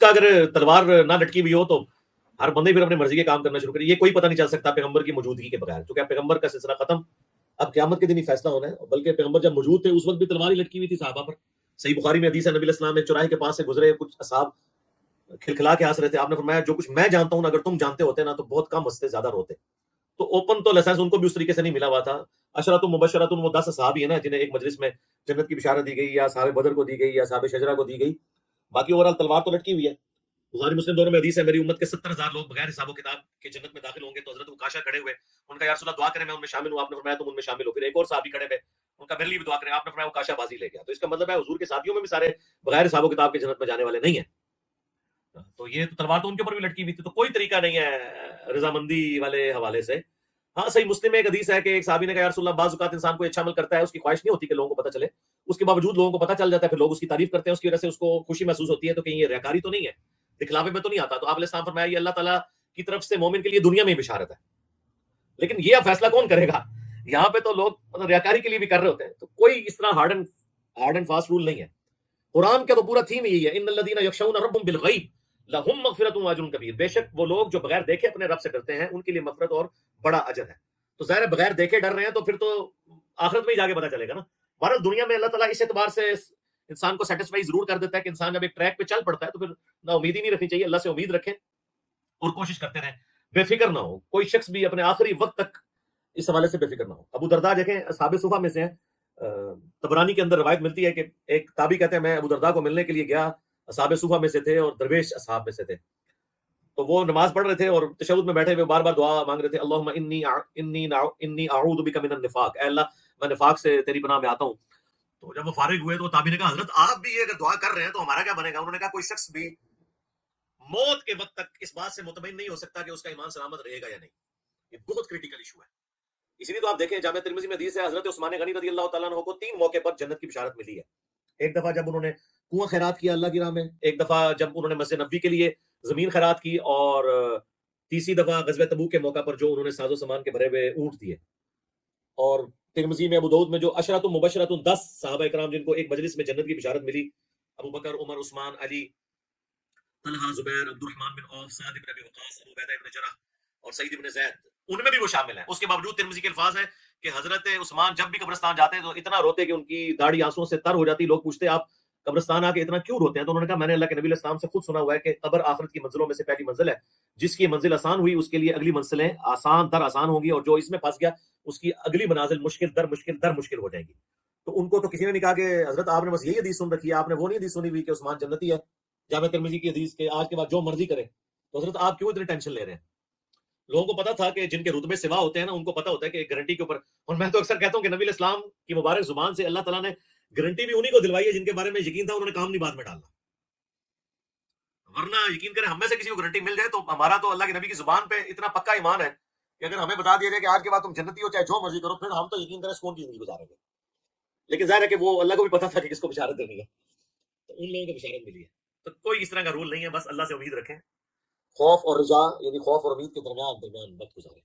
کا اگر تلوار نہ لٹکی ہوئی ہو تو ہر بندے پھر اپنی مرضی کے کام کرنا شروع کرے. یہ کوئی پتہ نہیں چل سکتا پیغمبر کی موجودگی کے بغیر, کیونکہ پیغمبر کا سلسلہ ختم, اب قیامت کے دن ہی فیصلہ ہونا ہے. بلکہ پیغمبر جب موجود تھے اس وقت بھی تلوار ہی لٹکی ہوئی تھی صحابہ پر. صحیح بخاری میں حدیث ہے, نبی علیہ السلام ایک چوراہے کے پاس سے گزرے, کچھ اصحاب کھلکھلا کے ہنس رہے تھے. آپ نے فرمایا جو کچھ میں جانتا ہوں اگر تم جانتے ہوتے نا تو بہت کم ہنستے, زیادہ روتے. تو اوپن تو لائسنس ان کو بھی اس طریقے سے نہیں ملا ہوا تھا. عشرۃ مبشرۃ, وہ 10 اصحاب ہی ہیں نا جنہیں ایک مجلس میں جنت کی بشارت دی گئی, یا صحابہ بدر کو دی گئی, یا صحابہ شجرہ کو دی گئی. باقی اوورال تلوار تو لٹکی ہوئی ہے. بخاری مسلم دونوں میں حدیث ہے, میری امت کے 70,000 لوگ بغیر حساب و کتاب کے جنت میں داخل ہوں گے. تو حضرت عکاشہ کھڑے ہوئے, ان کا یا رسول اللہ دعا کریں میں ان میں شامل ہوں. آپ نے فرمایا تم ان میں شامل ہو. پھر ایک اور صحابی کھڑے ہوئے, ان کا میرے لیے بھی دعا کریں. آپ نے فرمایا عکاشہ بازی لے گیا. تو اس کا مطلب ہے حضور کے ساتھیوں میں بھی سارے بغیر حساب و کتاب کے جنت میں جانے والے نہیں ہیں. تو یہ تو تلوار تو ان کے اوپر بھی لٹکی ہوئی تھی, تو کوئی طریقہ نہیں ہے رضامندی والے حوالے سے. ہاں صحیح مسلم میں ایک حدیث ہے کہ ایک صحابی نے کہا یا رسول اللہ بعض اوقات انسان کو اچھا عمل کرتا ہے, اس کی خواہش نہیں ہوتی کہ لوگوں کو پتہ چلے, اس کے باوجود لوگوں کو پتہ چل جاتا ہے, پھر لوگ اس کی تعریف کرتے ہیں, اس کی وجہ سے اس کو خوشی محسوس ہوتی ہے. تو کہیں یہ ریاکاری تو نہیں ہے, دکھلاوے میں تو نہیں آتا. تو آپ علیہ السلام فرمایا یہ اللہ تعالیٰ کی طرف سے مومن کے لیے دنیا میں بشارت ہے. لیکن یہ اب فیصلہ کون کرے گا؟ یہاں پہ تو لوگ ریاکاری کے لیے بھی کر رہے ہوتے ہیں. تو کوئی اس طرح ہارڈ اینڈ فاسٹ رول نہیں ہے. قرآن کا تو پورا تھیم یہی ہے, ان الذین یخشون ربهم بالغیب لہم مغفرۃ واجر کبیر. بے شک وہ لوگ جو بغیر دیکھے اپنے رب سے ڈرتے ہیں ان کے لیے مغفرت اور بڑا اجر ہے. تو ظاہر ہے بغیر دیکھے ڈر رہے ہیں تو پھر تو آخرت میں ہی جا کے پتہ چلے گا نا. بہرحال دنیا میں اللہ تعالیٰ اس اعتبار سے انسان کو سیٹسفائی ضرور کر دیتا ہے کہ انسان جب ایک ٹریک پہ چل پڑتا ہے تو پھر نہ امید ہی نہیں رکھنی چاہیے. اللہ سے امید رکھیں اور کوشش کرتے رہیں, بے فکر نہ ہو. کوئی شخص بھی اپنے آخری وقت تک اس حوالے سے بے فکر نہ ہو. ابو درداء دیکھیں اصحاب صفہ میں سے ہیں. طبرانی کے اندر روایت ملتی ہے کہ ایک تابعی کہتے ہیں میں ابو درداء کو ملنے کے لیے گیا, اصحاب صفہ میں سے تھے اور درویش اصحاب میں سے تھے. تو وہ نماز پڑھ رہے تھے اور تشہد میں بیٹھے ہوئے بار بار دعا مانگ رہے تھے, اللہم انی اعوذ بک من النفاق, اے اللہ میں نفاق سے تیری پناہ میں آتا ہوں. تو جب وہ فارغ ہوئے تو تابعی نے کہا حضرت آپ بھی یہ اگر دعا کر رہے ہیں تو ہمارا کیا بنے گا؟ انہوں نے کہا کوئی شخص بھی موت کے وقت تک اس بات سے مطمئن نہیں ہو سکتا کہ اس کا ایمان سلامت رہے گا یا نہیں. یہ بہت کریٹیکل ایشو ہے. اسی لیے تو آپ دیکھیں جامعہ ترمذی میں حدیث ہے حضرت عثمان غنی رضی اللہ تعالیٰ عنہ کو 3 موقع پر جنت کی بشارت ملی ہے. ایک دفعہ جب انہوں نے کنواں خیرات کیا اللہ کی راہ میں, ایک دفعہ جب انہوں نے مسجد نبوی کے لیے زمین خیرات کی, اور تیسری دفعہ غزوہ تبوک کے موقع پر جو انہوں نے ساز و سامان کے بھرے ہوئے اونٹ دیے. اور ترمذی میں ابو داؤد میں جو عشرۃ مبشرۃ 10 صحابہ کرام جن کو ایک مجلس میں جنت کی بشارت ملی, ابو بکر, عمر, عثمان, علی, طلحہ, زبیر, عبد الرحمن بن عوف, سعد بن ابی وقاص, ابو عبیدہ بن جرح اور سعید بن زید, ان میں بھی وہ شامل ہیں. اس کے باوجود ترمذی کے الفاظ ہیں کہ حضرت عثمان جب بھی قبرستان جاتے تو اتنا روتے کہ ان کی داڑھی آنسوؤں سے تر ہو جاتی. لوگ پوچھتے آپ قبرستان آ کے اتنا کیوں روتے ہیں؟ تو انہوں نے کہا میں نے اللہ کے نبی علیہ السلام سے خود سنا ہوا ہے کہ قبر آخرت کی منزلوں میں سے پہلی منزل ہے, جس کی منزل آسان ہوئی اس کے لیے اگلی منزلیں آسان در آسان ہوں گی, اور جو اس میں پھنس گیا اس کی اگلی منازل مشکل در مشکل ہو جائے گی. تو ان کو تو کسی نے نہیں کہا کہ حضرت آپ نے بس یہی حدیث سن رکھی ہے, آپ نے وہ نہیں حدیث سنی ہوئی کہ عثمان جنتی ہے جامعہ ترمذی کی حدیث کے آج کے بعد جو مرضی کرے. تو حضرت آپ کیوں اتنی ٹینشن لے رہے ہیں؟ لوگوں کو پتا تھا کہ جن کے رتبے سوا ہوتے ہیں نا ان کو پتا ہوتا ہے کہ گارنٹی کے اوپر. اور میں تو اکثر کہتا ہوں کہ نبی علیہ السلام کی مبارک زبان سے اللہ تعالیٰ نے گارنٹی بھی انہی کو دلوائی ہے جن کے بارے میں یقین تھا, انہوں نے کام نہیں بعد میں ڈالنا. ورنہ یقین کریں ہم میں سے کسی کو گارنٹی مل جائے تو ہمارا تو اللہ کے نبی کی زبان پہ اتنا پکا ایمان ہے کہ اگر ہمیں بتا دیا جائے کہ آج کے بعد تم جنتی ہو چاہے جو مرضی کرو, پھر ہم تو یقین کریں سکون کی زندگی گزاریں گے. لیکن ظاہر ہے کہ وہ اللہ کو بھی پتا تھا کہ کس کو بشارت دینی ہے, تو ان لوگوں کو بشارت ملی ہے. تو کوئی اس طرح کا رول نہیں ہے, بس اللہ سے امید رکھیں, خوف اور رجا یعنی خوف اور امید کے درمیان وقت گزاریں.